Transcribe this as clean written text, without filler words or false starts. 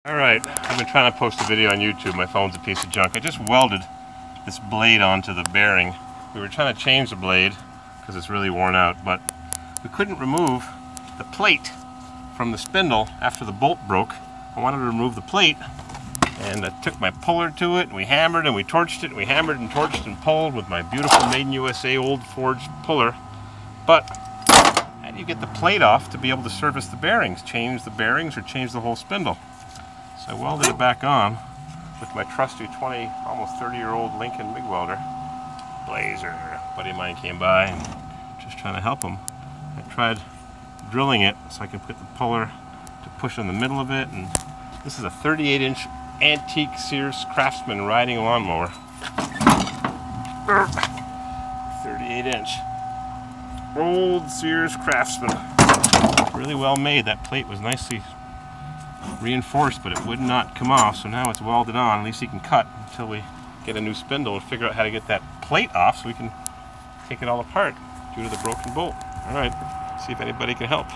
Alright, I've been trying to post a video on YouTube. My phone's a piece of junk. I just welded this blade onto the bearing. We were trying to change the blade because it's really worn out, but we couldn't remove the plate from the spindle after the bolt broke. I wanted to remove the plate, and I took my puller to it, and we hammered and we torched it, and we hammered and torched and pulled with my beautiful Made in USA old forged puller. But how do you get the plate off to be able to service the bearings, change the bearings, or change the whole spindle? So I welded it back on with my trusty 20, almost 30-year-old Lincoln MIG welder. Blazer. A buddy of mine came by and just trying to help him. I tried drilling it so I can put the puller to push in the middle of it, and this is a 38-inch antique Sears Craftsman riding lawnmower. 38-inch old Sears Craftsman. Really well made. That plate was nicely reinforced, but it would not come off, so now it's welded on. At least you can cut until we get a new spindle and figure out how to get that plate off so we can take it all apart due to the broken bolt. Alright, see if anybody can help.